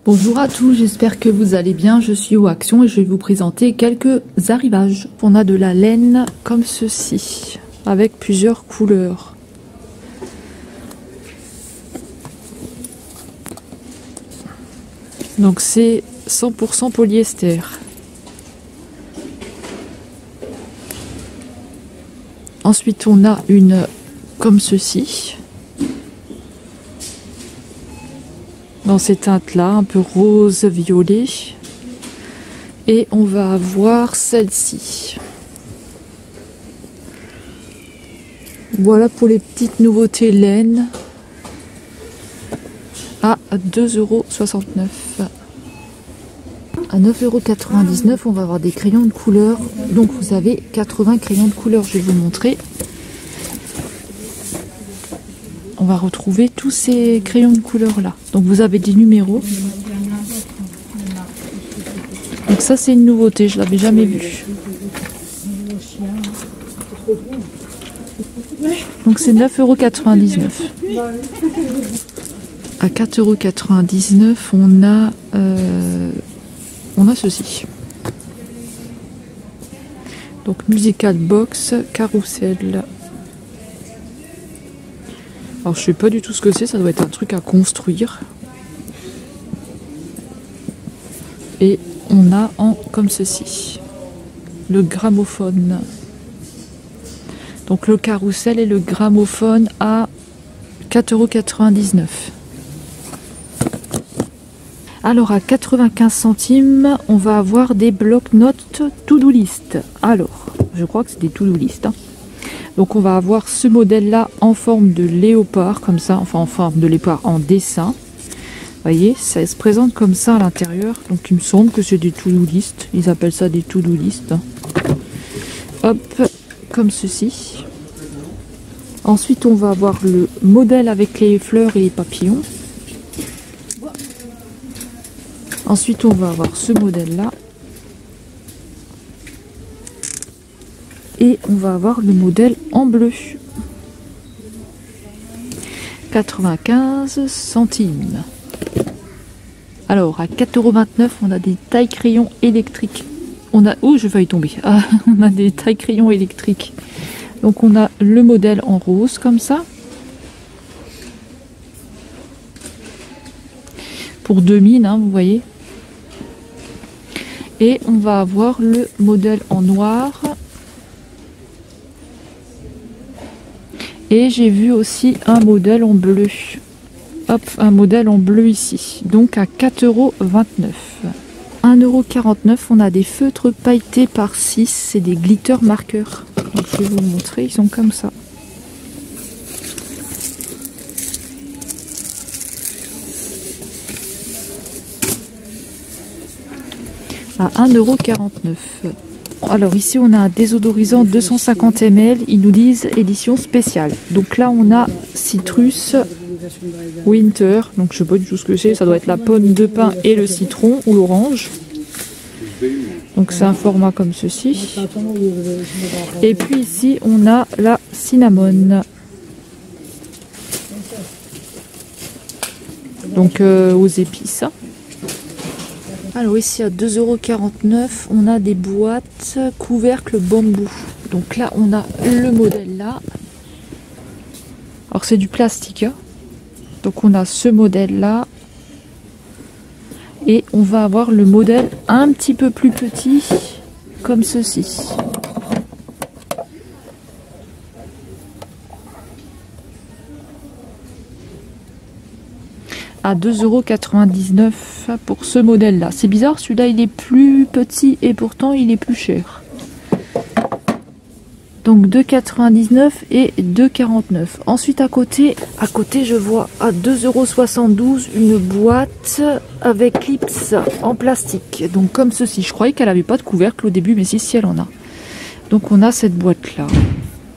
Bonjour à tous, j'espère que vous allez bien. Je suis Action et je vais vous présenter quelques arrivages. On a de la laine comme ceci, avec plusieurs couleurs. Donc c'est 100% polyester. Ensuite on a une comme ceci. Dans ces teintes-là, un peu rose-violet. Et on va avoir celle-ci. Voilà pour les petites nouveautés laine. À 2,69 €. À 9,99 €, on va avoir des crayons de couleur. Donc vous avez 80 crayons de couleur, je vais vous montrer. On va retrouver tous ces crayons de couleur là. Donc vous avez des numéros. Donc ça c'est une nouveauté, je l'avais jamais vue. Donc c'est 9,99 €. À 4,99 €, on a ceci. Donc Musical Box Carousel. Alors je sais pas du tout ce que c'est, ça doit être un truc à construire. Et on a comme ceci, le gramophone. Donc le carrousel et le gramophone à 4,99 €. Alors à 95 centimes, on va avoir des blocs-notes to-do list. Alors, je crois que c'est des to-do list. Donc on va avoir ce modèle-là en forme de léopard, comme ça, enfin en forme de léopard en dessin. Vous voyez, ça se présente comme ça à l'intérieur. Donc il me semble que c'est des to-do list. Ils appellent ça des to-do list. Hop, comme ceci. Ensuite, on va avoir le modèle avec les fleurs et les papillons. Ensuite, on va avoir ce modèle-là. Et on va avoir le modèle en bleu. 95 centimes. Alors, à 4,29 €, on a des tailles crayons électriques. On a... Oh, je vais y tomber. Ah, on a des tailles crayons électriques. Donc, on a le modèle en rose, comme ça. Pour 2 mines, hein, vous voyez. Et on va avoir le modèle en noir. Et j'ai vu aussi un modèle en bleu. Hop, un modèle en bleu ici. Donc à 4,29 €. 1,49 €, on a des feutres pailletés par 6. C'est des glitter marqueurs. Donc je vais vous montrer, ils sont comme ça. À 1,49 €. Alors ici on a un désodorisant 250 ml, ils nous disent édition spéciale. Donc là on a citrus winter, donc je sais pas du tout ce que c'est, ça doit être la pomme de pin et le citron ou l'orange. Donc c'est un format comme ceci. Et puis ici on a la cinnamon. Donc aux épices. Alors ici à 2,49 €, on a des boîtes couvercles bambou. Donc là on a le modèle là. Alors c'est du plastique. Donc on a ce modèle là. Et on va avoir le modèle un petit peu plus petit, comme ceci. À 2,99 € pour ce modèle là. C'est bizarre, celui-là il est plus petit et pourtant il est plus cher. Donc 2,99 € et 2,49 €. Ensuite à côté je vois à 2,72 € une boîte avec clips en plastique. Donc comme ceci. Je croyais qu'elle n'avait pas de couvercle au début, mais si elle en a. Donc on a cette boîte là.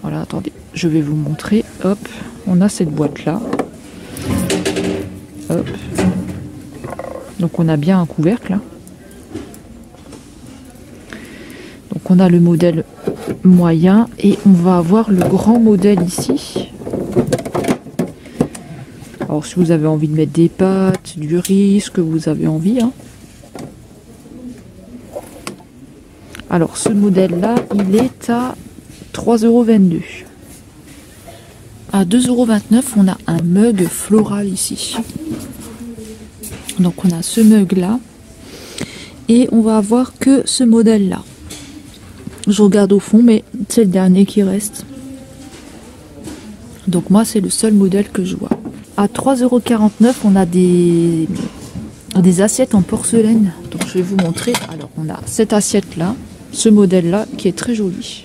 Voilà, attendez, je vais vous montrer. Hop, on a cette boîte là. Hop. Donc on a bien un couvercle. Donc on a le modèle moyen et on va avoir le grand modèle ici. Alors si vous avez envie de mettre des pâtes, du riz, ce que vous avez envie, hein. Alors ce modèle là, il est à 3,22 €. À 2,29 €, on a un mug floral ici. Donc on a ce mug là. Et on va avoir que ce modèle là. Je regarde au fond, mais c'est le dernier qui reste. Donc moi c'est le seul modèle que je vois. À 3,49 €, on a des assiettes en porcelaine. Donc je vais vous montrer. Alors on a cette assiette là, ce modèle là qui est très joli.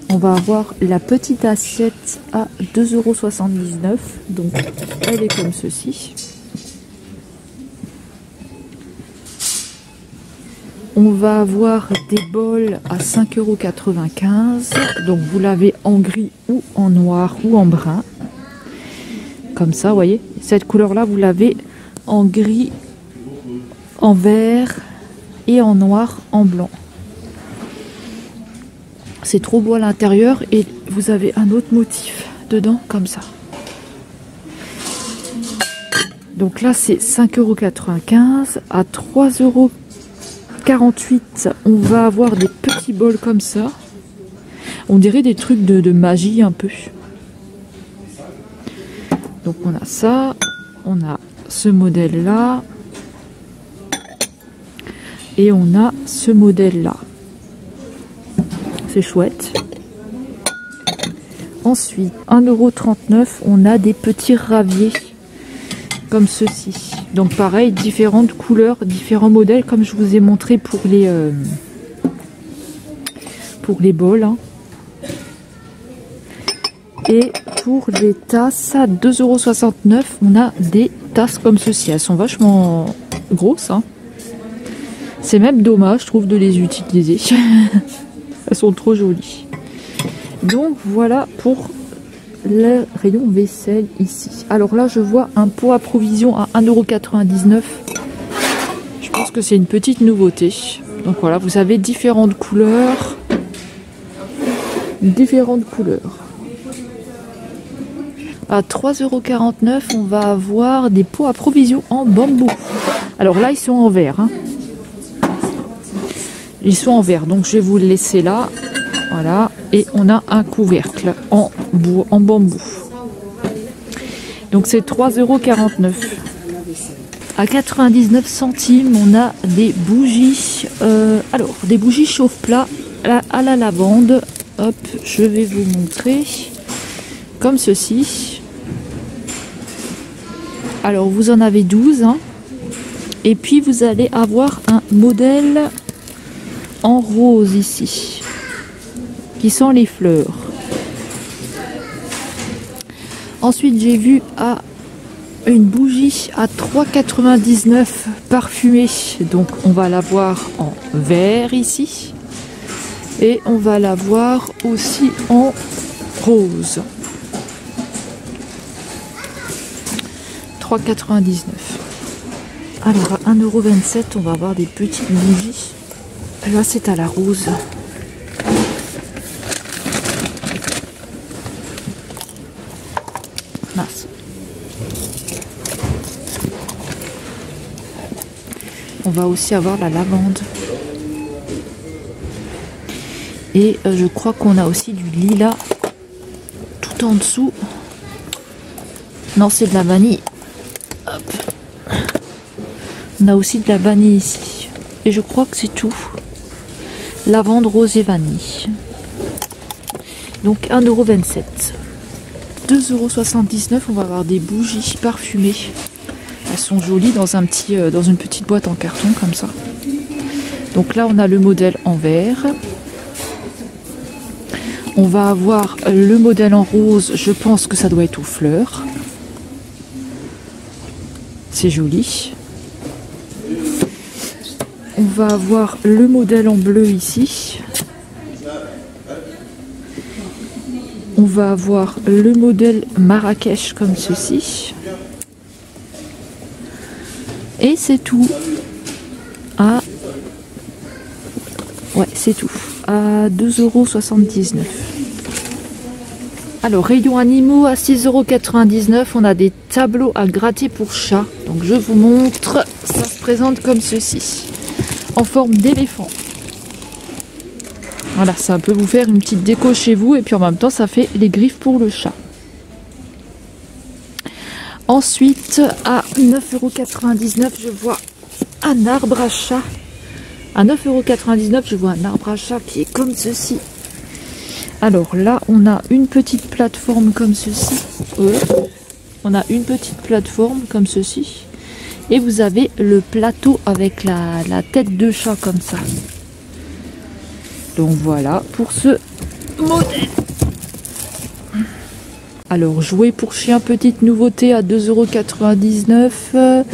On va avoir la petite assiette à 2,79 €. Donc elle est comme ceci. On va avoir des bols à 5,95 €. Donc vous l'avez en gris ou en noir ou en brun. Comme ça, vous voyez. Cette couleur-là, vous l'avez en gris, en vert et en noir, en blanc. C'est trop beau à l'intérieur et vous avez un autre motif dedans, comme ça. Donc là, c'est 5,95 €. À 3,48 €, on va avoir des petits bols comme ça. On dirait des trucs de magie un peu. Donc on a ça, on a ce modèle là et on a ce modèle là. C'est chouette. Ensuite, 1,39 €, on a des petits raviers comme ceci. Donc pareil, différentes couleurs, différents modèles comme je vous ai montré pour les bols. Hein. Et pour les tasses à 2,69 €, on a des tasses comme ceci. Elles sont vachement grosses. Hein. C'est même dommage, je trouve, de les utiliser. Elles sont trop jolies. Donc voilà pour le rayon vaisselle ici. Alors là, je vois un pot à provision à 1,99 €. Je pense que c'est une petite nouveauté. Donc voilà, vous avez différentes couleurs. À 3,49 €, on va avoir des pots à provision en bambou. Alors là, ils sont en verre. Hein. Ils sont en verre, donc je vais vous le laisser là. Voilà, et on a un couvercle en bambou. Donc c'est 3,49 €. À 99 centimes, on a des bougies. Alors, des bougies chauffe-plat à la lavande. Hop, je vais vous montrer. Comme ceci. Alors, vous en avez 12. Hein. Et puis, vous allez avoir un modèle en rose ici, qui sont les fleurs. Ensuite, j'ai vu une bougie à 3,99 € parfumée. Donc, on va la voir en vert ici. Et on va la voir aussi en rose. 3,99 €. Alors, à 1,27 €, on va avoir des petites bougies. Là, c'est à la rose. Mince. On va aussi avoir la lavande. Et je crois qu'on a aussi du lilas tout en dessous. Non, c'est de la vanille. Hop. On a aussi de la vanille ici. Et je crois que c'est tout. Lavande, rose et vanille. Donc 1,27 €. 2,79 €, on va avoir des bougies parfumées. Elles sont jolies dans une petite boîte en carton comme ça. Donc là, on a le modèle en verre. On va avoir le modèle en rose. Je pense que ça doit être aux fleurs. C'est joli. On va avoir le modèle en bleu ici. On va avoir le modèle Marrakech comme ceci. Et c'est tout. Ouais, c'est tout. À 2,79 €. Alors, rayon animaux à 6,99 €, on a des tableaux à gratter pour chat. Donc je vous montre, ça se présente comme ceci, en forme d'éléphant. Voilà, ça peut vous faire une petite déco chez vous et puis en même temps ça fait les griffes pour le chat. Ensuite, à 9,99 €, je vois un arbre à chat. À 9,99 €, je vois un arbre à chat qui est comme ceci. Alors là, on a une petite plateforme comme ceci. On a une petite plateforme comme ceci. Et vous avez le plateau avec la tête de chat comme ça. Donc voilà pour ce modèle. Alors, jouets pour chien, petite nouveauté à 2,99 €.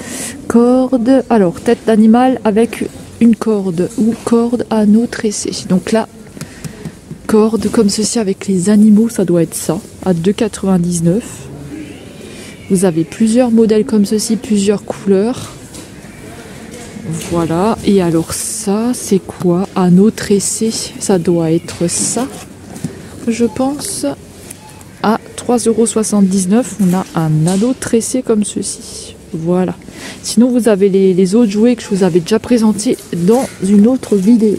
Corde. Alors, tête d'animal avec une corde ou corde à anneau tressé. Donc là, corde comme ceci avec les animaux, ça doit être ça, à 2,99 €. Vous avez plusieurs modèles comme ceci, plusieurs couleurs. Voilà. Et alors ça, c'est quoi? Anneau tressé. Ça doit être ça, je pense. À 3,79 €, on a un anneau tressé comme ceci. Voilà. Sinon, vous avez les autres jouets que je vous avais déjà présentés dans une autre vidéo.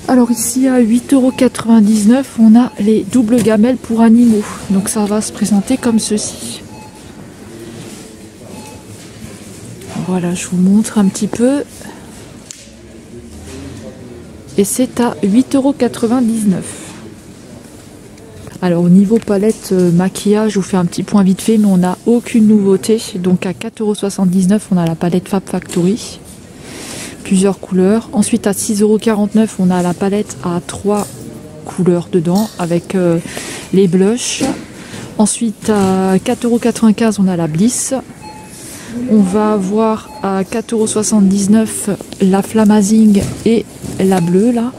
Alors ici, à 8,99 €, on a les doubles gamelles pour animaux. Donc ça va se présenter comme ceci. Voilà, je vous montre un petit peu. Et c'est à 8,99 €. Alors au niveau palette maquillage, je vous fais un petit point vite fait, mais on n'a aucune nouveauté. Donc à 4,79 €, on a la palette Fab Factory. Plusieurs couleurs. Ensuite à 6,49 €, on a la palette à 3 couleurs dedans avec les blushs. Ensuite à 4,95 €, on a la Bliss. On va avoir à 4,79 € la Flamazing et la bleue là.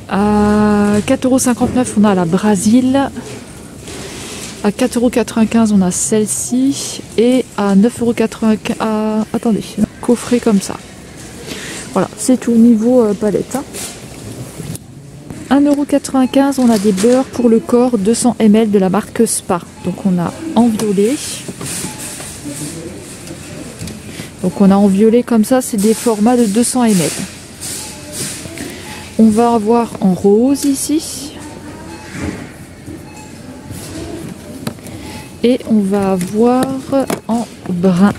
À 4,59 € on a la Brésil. À 4,95 € on a celle-ci. Et à 9,95 €, attendez, coffret comme ça. Voilà, c'est tout niveau palette. 1,95 €, on a des beurres pour le corps 200 ml de la marque Spa. Donc on a en violet. Donc on a en violet comme ça, c'est des formats de 200 ml. On va avoir en rose ici. Et on va avoir en brun.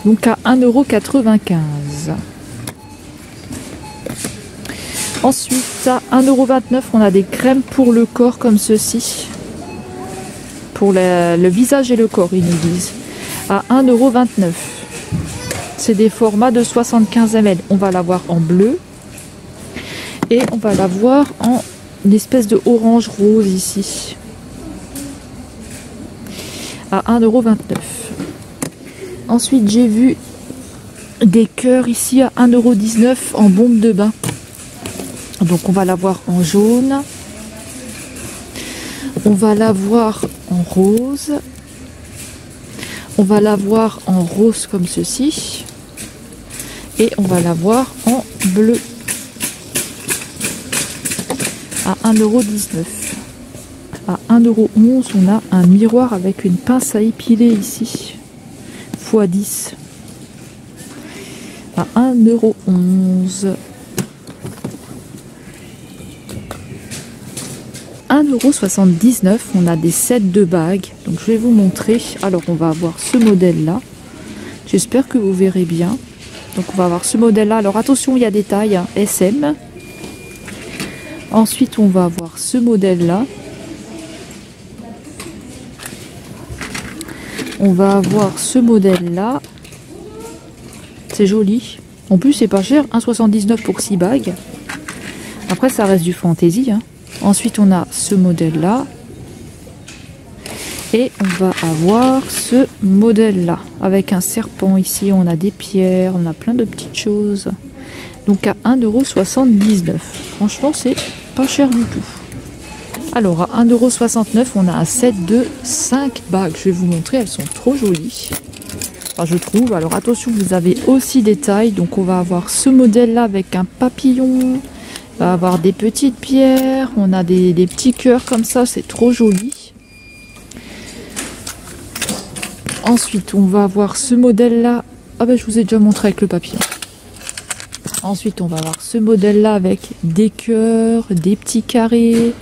Donc à 1,95 €. Ensuite, à 1,29 €, on a des crèmes pour le corps comme ceci. Pour le visage et le corps, ils nous disent. À 1,29 €. C'est des formats de 75 ml. On va l'avoir en bleu. Et on va l'avoir en une espèce de orange rose ici. À 1,29 €. Ensuite, j'ai vu des cœurs ici à 1,19 € en bombe de bain. Donc on va l'avoir en jaune. On va l'avoir en rose. On va l'avoir en rose comme ceci. Et on va l'avoir en bleu. À 1,19 €. À 1,11 €, on a un miroir avec une pince à épiler ici. x 10. À 1,11 €. 1,79 €, on a des sets de bagues. Donc je vais vous montrer. Alors on va avoir ce modèle là. J'espère que vous verrez bien. Donc on va avoir ce modèle là. Alors attention, il y a des tailles hein, SM. Ensuite on va avoir ce modèle là. On va avoir ce modèle là. C'est joli. En plus c'est pas cher. 1,79 € pour 6 bagues. Après ça reste du fantaisie hein. Ensuite, on a ce modèle-là. Et on va avoir ce modèle-là. Avec un serpent ici, on a des pierres, on a plein de petites choses. Donc à 1,79 €. Franchement, c'est pas cher du tout. Alors à 1,69 €, on a un set de 5 bagues. Je vais vous montrer, elles sont trop jolies. Enfin, je trouve. Alors attention, vous avez aussi des tailles. Donc on va avoir ce modèle-là avec un papillon. On va avoir des petites pierres. On a des petits cœurs comme ça. C'est trop joli. Ensuite, on va avoir ce modèle-là. Ah ben, je vous ai déjà montré avec le papillon. Ensuite, on va avoir ce modèle-là avec des cœurs, des petits carrés,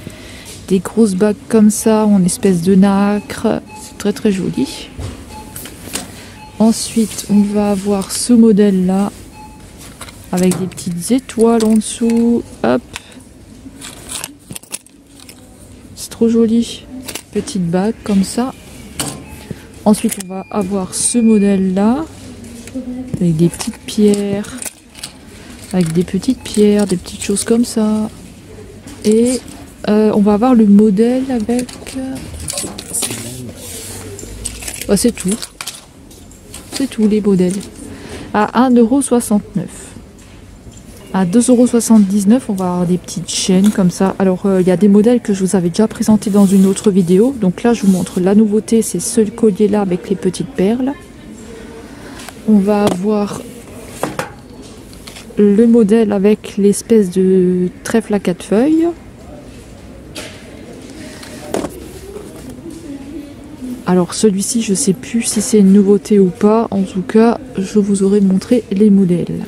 des grosses bagues comme ça, en espèce de nacre. C'est très très joli. Ensuite, on va avoir ce modèle-là avec des petites étoiles en dessous. Hop. C'est trop joli. Petite bague comme ça. Ensuite, on va avoir ce modèle-là avec des petites pierres. Avec des petites pierres, des petites choses comme ça. Et on va avoir le modèle avec... Bah, c'est tout. C'est tout les modèles. À 1,69 €. À 2,79 €, on va avoir des petites chaînes comme ça. Alors, il y a des modèles que je vous avais déjà présentés dans une autre vidéo. Donc là, je vous montre la nouveauté. C'est ce collier-là avec les petites perles. On va avoir... le modèle avec l'espèce de trèfle à 4 feuilles. Alors celui-ci, je sais plus si c'est une nouveauté ou pas. En tout cas, je vous aurai montré les modèles.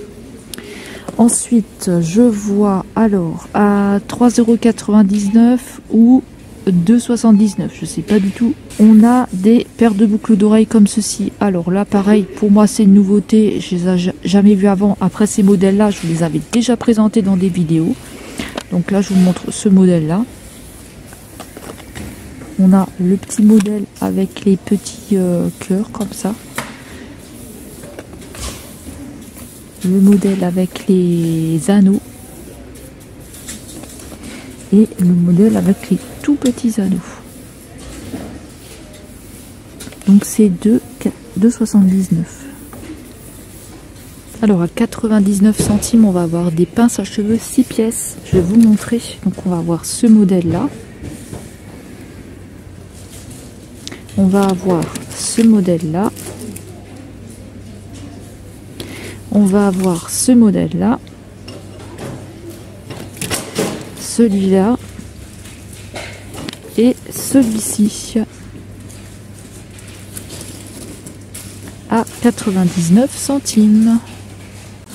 Ensuite, je vois alors à 3,99 € ou 2,79 €, je sais pas du tout. On a des paires de boucles d'oreilles comme ceci. Alors là, pareil, pour moi c'est une nouveauté, je les ai jamais vues avant. Après, ces modèles là, je vous les avais déjà présentés dans des vidéos. Donc là, je vous montre ce modèle là. On a le petit modèle avec les petits cœurs comme ça. Le modèle avec les anneaux. Et le modèle avec les tout petits anneaux. Donc c'est 2,79 €. Alors à 99 centimes, on va avoir des pinces à cheveux 6 pièces. Je vais vous montrer. Donc on va avoir ce modèle là. On va avoir ce modèle là. On va avoir ce modèle là. Celui-là et celui-ci à 99 centimes.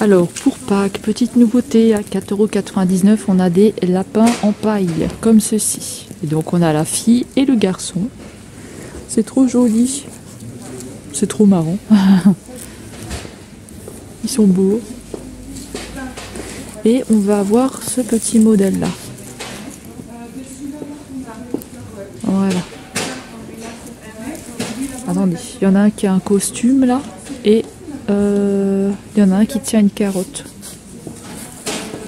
Alors pour Pâques, petite nouveauté, à 4,99 €, on a des lapins en paille comme ceci. Et donc on a la fille et le garçon. C'est trop joli. C'est trop marrant. Ils sont beaux. Et on va avoir ce petit modèle là. Voilà. Attendez, il y en a un qui a un costume là. Et il y en a un qui tient une carotte.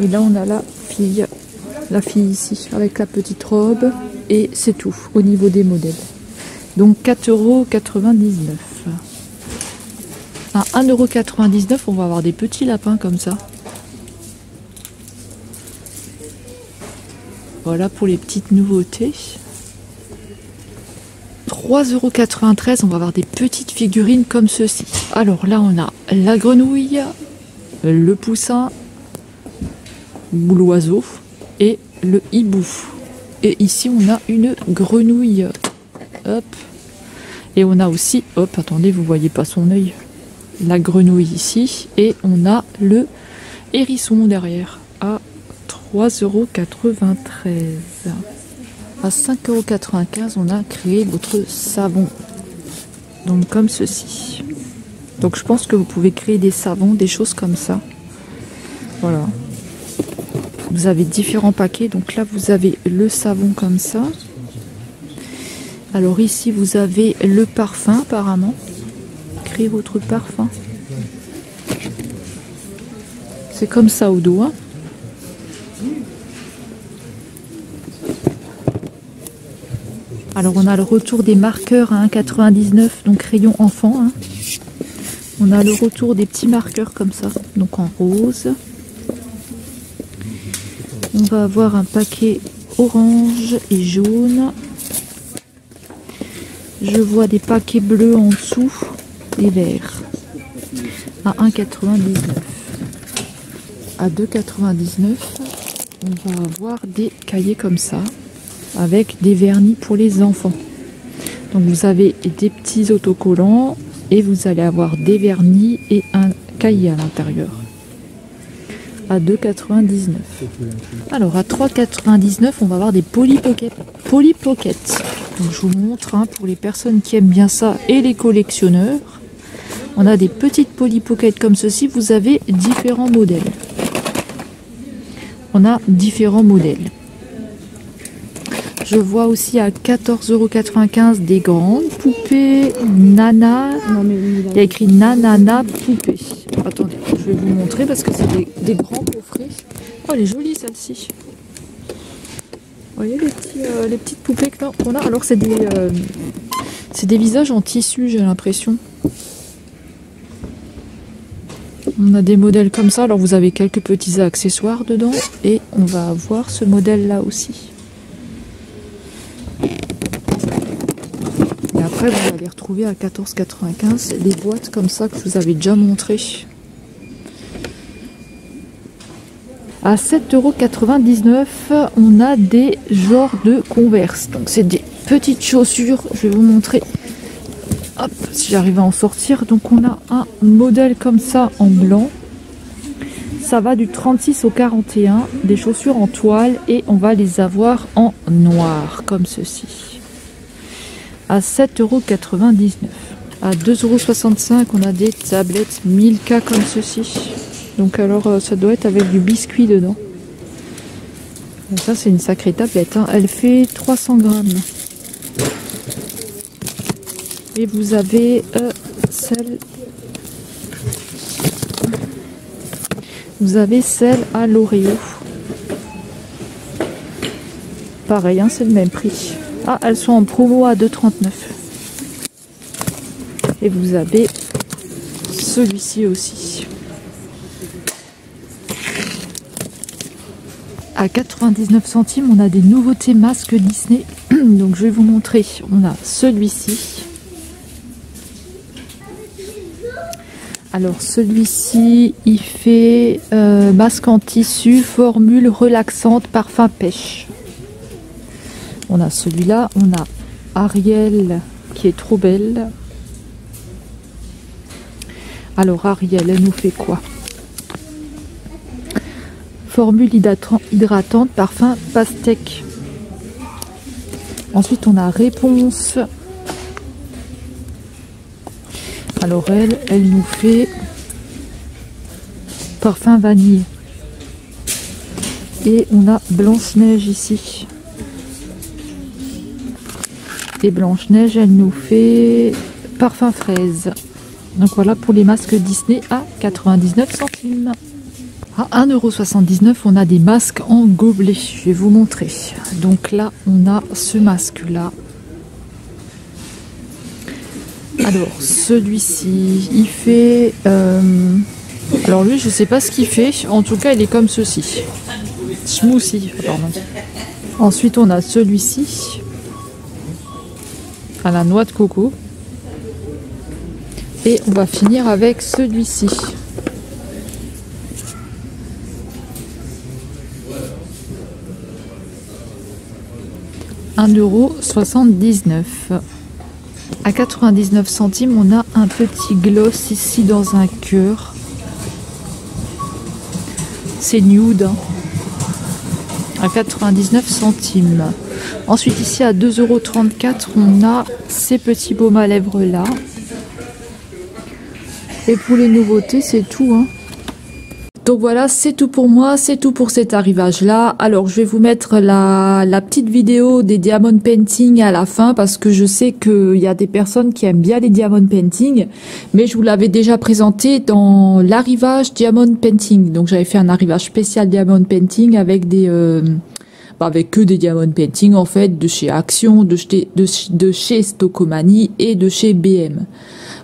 Et là on a la fille. La fille ici avec la petite robe. Et c'est tout au niveau des modèles. Donc 4,99 €. À 1,99 €, on va avoir des petits lapins comme ça. Voilà pour les petites nouveautés. 3,93 €, on va avoir des petites figurines comme ceci. Alors là, on a la grenouille, le poussin, ou l'oiseau, et le hibou. Et ici, on a une grenouille. Hop. Et on a aussi, hop, attendez, vous voyez pas son œil. La grenouille ici. Et on a le hérisson derrière. À 3,93 €. À 5,95 €, on a créé votre savon. Donc comme ceci. Donc je pense que vous pouvez créer des savons, des choses comme ça. Voilà. Vous avez différents paquets. Donc là, vous avez le savon comme ça. Alors ici, vous avez le parfum apparemment. Créez votre parfum. C'est comme ça au doigt. Alors on a le retour des marqueurs à 1,99 €, donc rayon enfant. Hein. On a le retour des petits marqueurs comme ça, donc en rose. On va avoir un paquet orange et jaune. Je vois des paquets bleus en dessous et verts. à 1,99. À 2,99, on va avoir des cahiers comme ça, avec des vernis pour les enfants. Donc vous avez des petits autocollants et vous allez avoir des vernis et un cahier à l'intérieur. À 2,99. Alors à 3,99, on va avoir des Polly Pocket. Polly Pocket. Donc je vous montre hein, pour les personnes qui aiment bien ça et les collectionneurs. On a des petites Polly Pocket comme ceci. Vous avez différents modèles. On a différents modèles. Je vois aussi à 14,95 € des grandes poupées Nana. Il y a écrit Nanana poupée. Attendez, je vais vous montrer parce que c'est des grands coffrets. Oh, elle est jolie celle-ci. Vous voyez les petites poupées qu'on a. Alors c'est des visages en tissu, j'ai l'impression. On a des modèles comme ça. Alors vous avez quelques petits accessoires dedans et on va avoir ce modèle-là aussi. Et après, vous allez retrouver à 14,95 € des boîtes comme ça que je vous avais déjà montré. À 7,99 €, on a des genres de Converse. Donc c'est des petites chaussures. Je vais vous montrer. Hop, si j'arrive à en sortir. Donc on a un modèle comme ça en blanc. Ça va du 36 au 41. Des chaussures en toile et on va les avoir en noir comme ceci. À 7,99 €. À 2,65 €, on a des tablettes Milka comme ceci. Donc alors ça doit être avec du biscuit dedans. Donc ça c'est une sacrée tablette. Hein. Elle fait 300 grammes. Et vous avez celle... Vous avez celle à l'Oreo. Pareil, hein, c'est le même prix. Ah, elles sont en promo à 2,39 €. Et vous avez celui-ci aussi. À 99 centimes, on a des nouveautés masques Disney. Donc je vais vous montrer. On a celui-ci. Alors celui-ci, il fait masque en tissu, formule relaxante, parfum pêche. On a celui-là, on a Ariel qui est trop belle. Alors Ariel, elle nous fait quoi? Formule hydratante, parfum pastèque. Ensuite, on a Réponse. Alors elle nous fait parfum vanille. Et on a Blanche-Neige ici. Et Blanche-Neige, elle nous fait parfum fraise. Donc voilà pour les masques Disney à 99 centimes. À 1,79 €, on a des masques en gobelet. Je vais vous montrer. Donc là, on a ce masque-là. Alors, celui-ci, il fait... alors lui, je sais pas ce qu'il fait. En tout cas, il est comme ceci. Smoothie, pardon. Ensuite, on a celui-ci. À la noix de coco. Et on va finir avec celui-ci. €1,79 €. À 99 centimes, on a un petit gloss ici dans un cœur. C'est nude. Hein. À 99 centimes. Ensuite, ici à 2,34 €, on a ces petits baumes à lèvres là. Et pour les nouveautés, c'est tout. Hein. Donc voilà, c'est tout pour moi, c'est tout pour cet arrivage-là. Alors, je vais vous mettre la petite vidéo des diamond painting à la fin parce que je sais qu'il y a des personnes qui aiment bien les diamond painting, mais je vous l'avais déjà présenté dans l'arrivage diamond painting. Donc, j'avais fait un arrivage spécial diamond painting avec avec que des diamond painting en fait, de chez Action, de chez Stocomanie et de chez BM.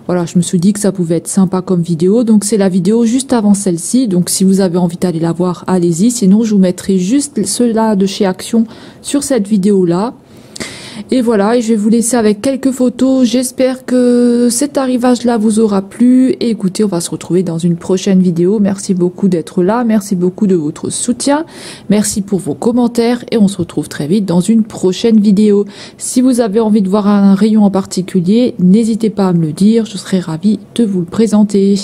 Voilà, je me suis dit que ça pouvait être sympa comme vidéo. Donc, c'est la vidéo juste avant celle-ci. Donc, si vous avez envie d'aller la voir, allez-y. Sinon, je vous mettrai juste ceux-là de chez Action sur cette vidéo-là. Et voilà, et je vais vous laisser avec quelques photos. J'espère que cet arrivage là vous aura plu. Et écoutez, on va se retrouver dans une prochaine vidéo. Merci beaucoup d'être là, merci beaucoup de votre soutien, merci pour vos commentaires et on se retrouve très vite dans une prochaine vidéo. Si vous avez envie de voir un rayon en particulier, n'hésitez pas à me le dire, je serai ravie de vous le présenter.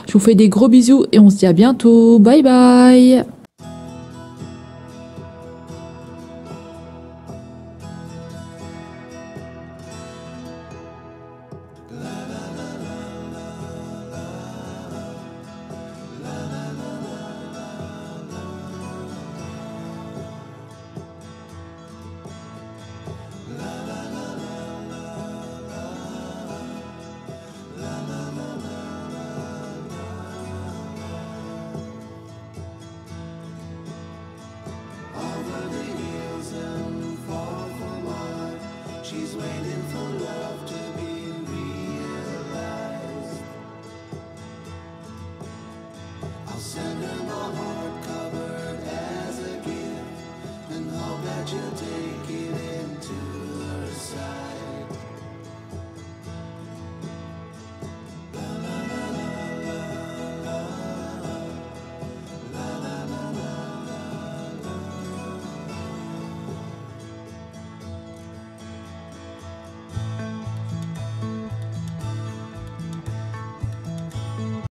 Je vous fais des gros bisous et on se dit à bientôt. Bye bye.